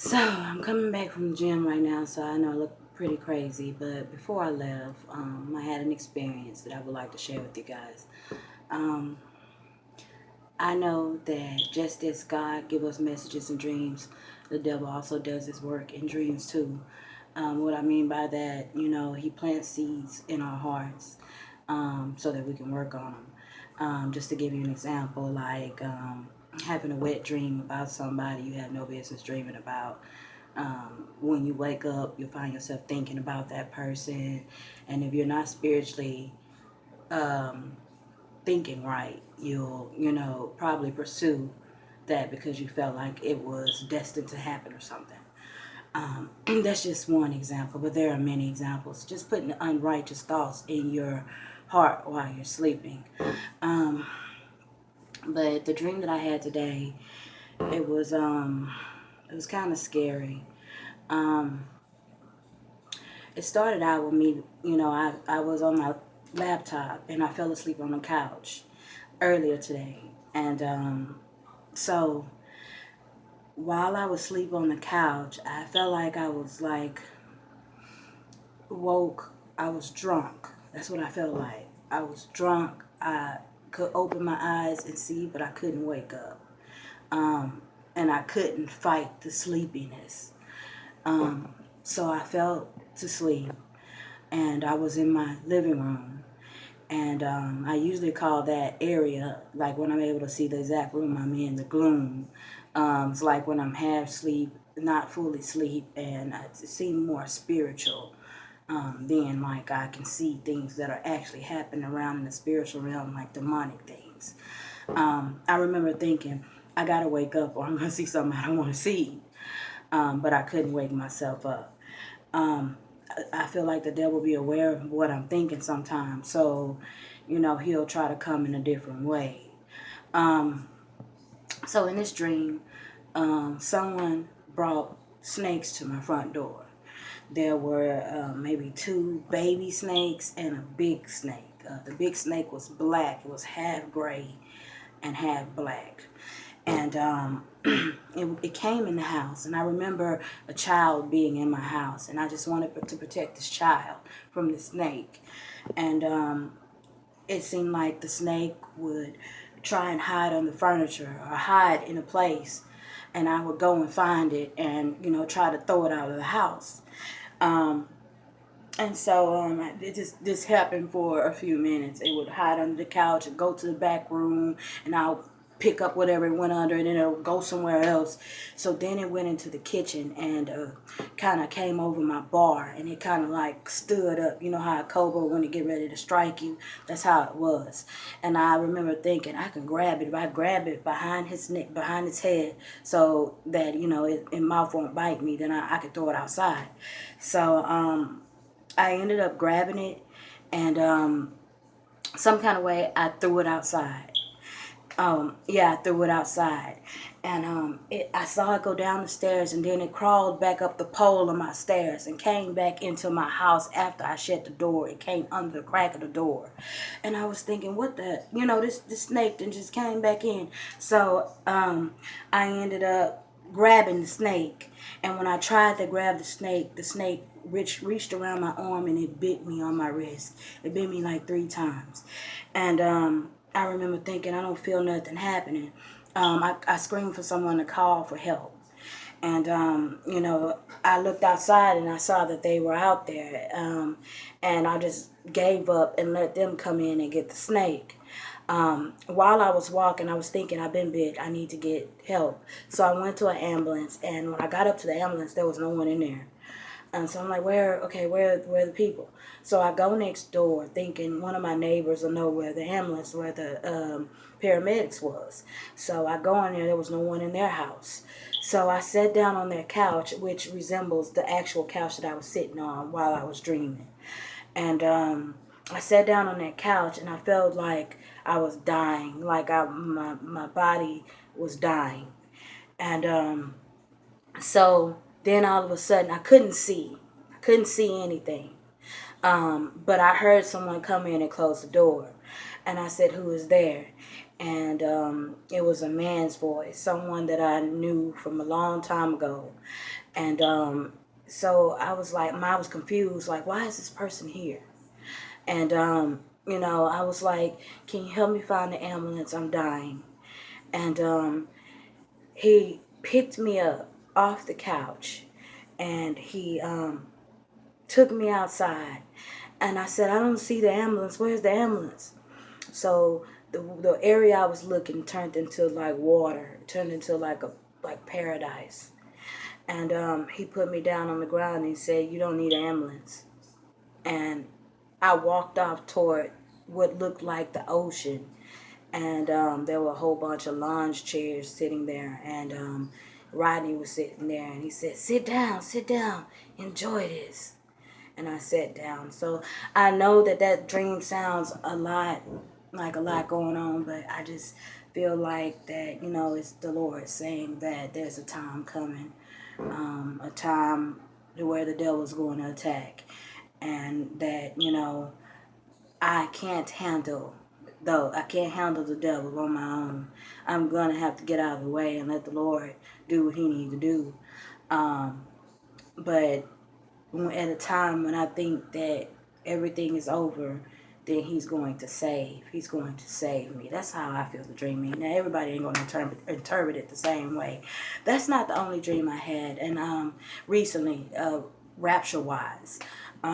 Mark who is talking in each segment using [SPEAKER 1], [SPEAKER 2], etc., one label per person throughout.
[SPEAKER 1] So I'm coming back from the gym right now, so I know I look pretty crazy. But before I left, I had an experience that I would like to share with you guys. Um, I know that just as God give us messages and dreams, the devil also does his work in dreams too. What I mean by that, he plants seeds in our hearts so that we can work on them. Just to give you an example, like having a wet dream about somebody you have no business dreaming about. When you wake up, you'll find yourself thinking about that person. And if you're not spiritually um, thinking right, you'll, probably pursue that because you felt like it was destined to happen or something. That's just one example, but there are many examples. Just putting unrighteous thoughts in your heart while you're sleeping. Um, but the dream that I had today, it was um, it was kind of scary. Um, it started out with me, I was on my laptop and I fell asleep on the couch earlier today. And so while I was asleep on the couch, I felt like I was like woke. I was drunk. That's what I felt like. I was drunk. I could open my eyes and see, but I couldn't wake up. And I couldn't fight the sleepiness. Um, so I fell to sleep and I was in my living room. And I usually call that area, like when I'm able to see the exact room I'm in, the gloom. It's like when I'm half asleep, not fully asleep, and it seems more spiritual. Then, like, I can see things that are actually happening around in the spiritual realm, like demonic things. I remember thinking, I gotta wake up or I'm gonna see something I don't want to see. But I couldn't wake myself up. Um, I feel like the devil be aware of what I'm thinking sometimes. So, he'll try to come in a different way. Um, so in this dream, someone brought snakes to my front door. There were maybe two baby snakes and a big snake. The big snake was black. It was half gray and half black. And it came in the house. And I remember a child being in my house. And I just wanted to protect this child from the snake. And it seemed like the snake would try and hide on the furniture or hide in a place. And I would go and find it and, try to throw it out of the house. Um, and so it just this happened for a few minutes. It would hide under the couch and go to the back room, and I'll pick up whatever it went under, and then it'll go somewhere else. So then it went into the kitchen and kind of came over my bar, and it kind of like stood up. You know how a cobra when it get ready to strike you? That's how it was. And I remember thinking I can grab it. If I grab it behind his neck, behind his head, so that it mouth won't bite me, then I could throw it outside. So I ended up grabbing it, and some kind of way I threw it outside. Yeah, I threw it outside, and I saw it go down the stairs, and then it crawled back up the pole of my stairs and came back into my house after I shut the door. It came under the crack of the door, and I was thinking, what the, this snake then just came back in. So I ended up grabbing the snake, and when I tried to grab the snake reached around my arm and it bit me on my wrist. It bit me like 3 times, and I remember thinking, I don't feel nothing happening. I screamed for someone to call for help. And, I looked outside and I saw that they were out there. And I just gave up and let them come in and get the snake. While I was walking, I was thinking, I've been bit. I need to get help. So I went to an ambulance. And when I got up to the ambulance, there was no one in there. And so I'm like, where are the people? So I go next door thinking one of my neighbors will know where the ambulance, where the paramedics was. So I go in there was no one in their house. So I sat down on their couch, which resembles the actual couch that I was sitting on while I was dreaming. And I sat down on that couch and I felt like I was dying, like my body was dying. And so then all of a sudden I couldn't see. I couldn't see anything. But I heard someone come in and close the door. And I said, who is there? and it was a man's voice, someone that I knew from a long time ago. And so I was like, I was confused, like, why is this person here? And I was like, can you help me find the ambulance? I'm dying. And he picked me up off the couch, and he took me outside. And I said, I don't see the ambulance. Where's the ambulance? So the area I was looking turned into like water, turned into like paradise. And he put me down on the ground and he said, you don't need an ambulance. And I walked off toward what looked like the ocean. And there were a whole bunch of lounge chairs sitting there. And Rodney was sitting there. And he said, sit down, enjoy this. And I sat down. So I know that dream sounds a lot going on, but I just feel like that, it's the Lord saying that there's a time coming, a time where the devil's going to attack, and that, I can't handle, though, I can't handle the devil on my own. I'm going to have to get out of the way and let the Lord do what he needs to do. But at a time when I think that everything is over, then he's going to save. He's going to save me. That's how I feel the dream means. Now, everybody ain't going to interpret it the same way. That's not the only dream I had. And recently, rapture-wise, me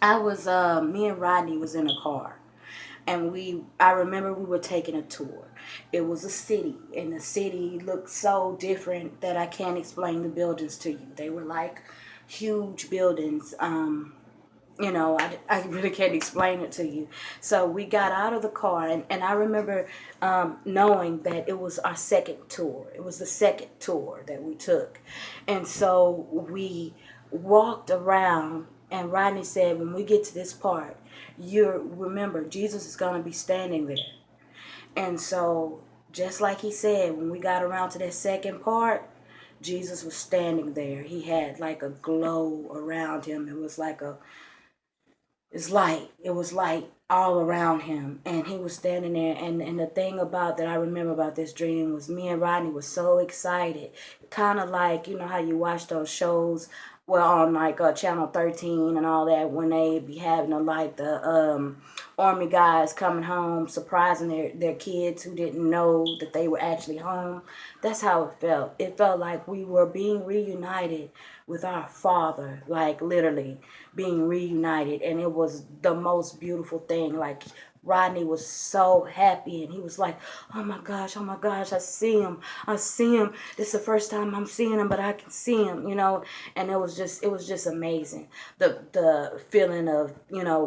[SPEAKER 1] and Rodney was in a car. And I remember we were taking a tour. It was a city, and the city looked so different that I can't explain the buildings to you. They were like huge buildings. I really can't explain it to you. So we got out of the car, and I remember knowing that it was our second tour. It was the second tour that we took. And so we walked around, and Rodney said, when we get to this part, you remember, Jesus is going to be standing there. And so, just like he said, when we got around to that second part, Jesus was standing there. He had like a glow around him. It was light all around him, and he was standing there. And the thing about that I remember about this dream was me and Rodney was so excited, kind of like, how you watch those shows, well, on like channel 13 and all that, when they be having the army guys coming home surprising their kids who didn't know that they were actually home. That's how it felt. It felt like we were being reunited with our father, like literally being reunited. And it was the most beautiful thing. Like, Rodney was so happy, and he was like, oh my gosh, I see him. This is the first time I'm seeing him, but I can see him, and it was just amazing. The feeling of,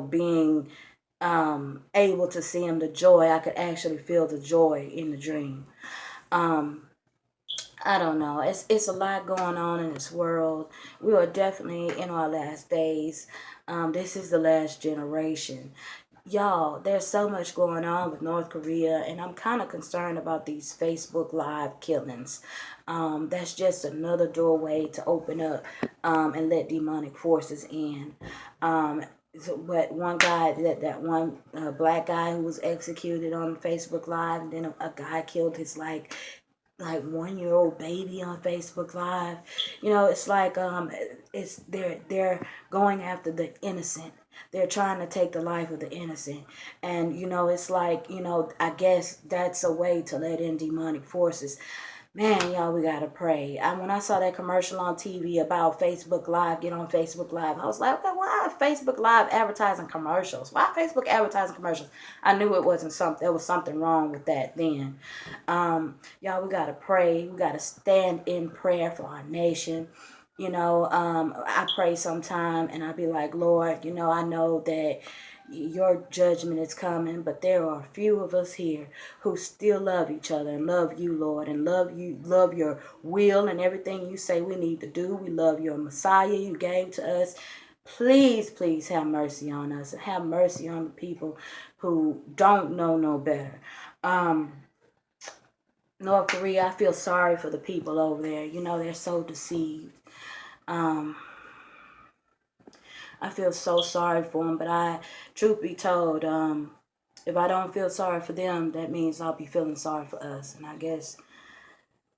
[SPEAKER 1] being able to see him, the joy. I could actually feel the joy in the dream. I don't know. It's a lot going on in this world. We are definitely in our last days. This is the last generation. Y'all, there's so much going on with North Korea, and I'm kind of concerned about these Facebook Live killings. That's just another doorway to open up and let demonic forces in. But one guy, that one black guy who was executed on Facebook Live, and then a guy killed his like 1 year old baby on Facebook Live. It's like they're going after the innocent. They're trying to take the life of the innocent. And it's like, I guess that's a way to let in demonic forces. Man, y'all, we gotta pray. When I saw that commercial on TV about Facebook Live, get on Facebook Live, I was like, okay, why Facebook Live advertising commercials? Why Facebook advertising commercials? I knew it wasn't something. There was something wrong with that then. Y'all, we gotta pray. We gotta stand in prayer for our nation. I pray sometime, and I be like, Lord, I know that your judgment is coming, but there are a few of us here who still love each other and love you, Lord, and love your will and everything you say we need to do. We love your Messiah you gave to us. Please, please have mercy on us, and have mercy on the people who don't know no better. North Korea, I feel sorry for the people over there. They're so deceived. I feel so sorry for them, but truth be told, if I don't feel sorry for them, that means I'll be feeling sorry for us. And I guess,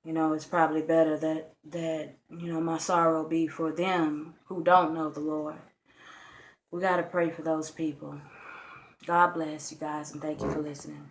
[SPEAKER 1] it's probably better that my sorrow be for them who don't know the Lord. We got to pray for those people. God bless you guys, and thank you for listening.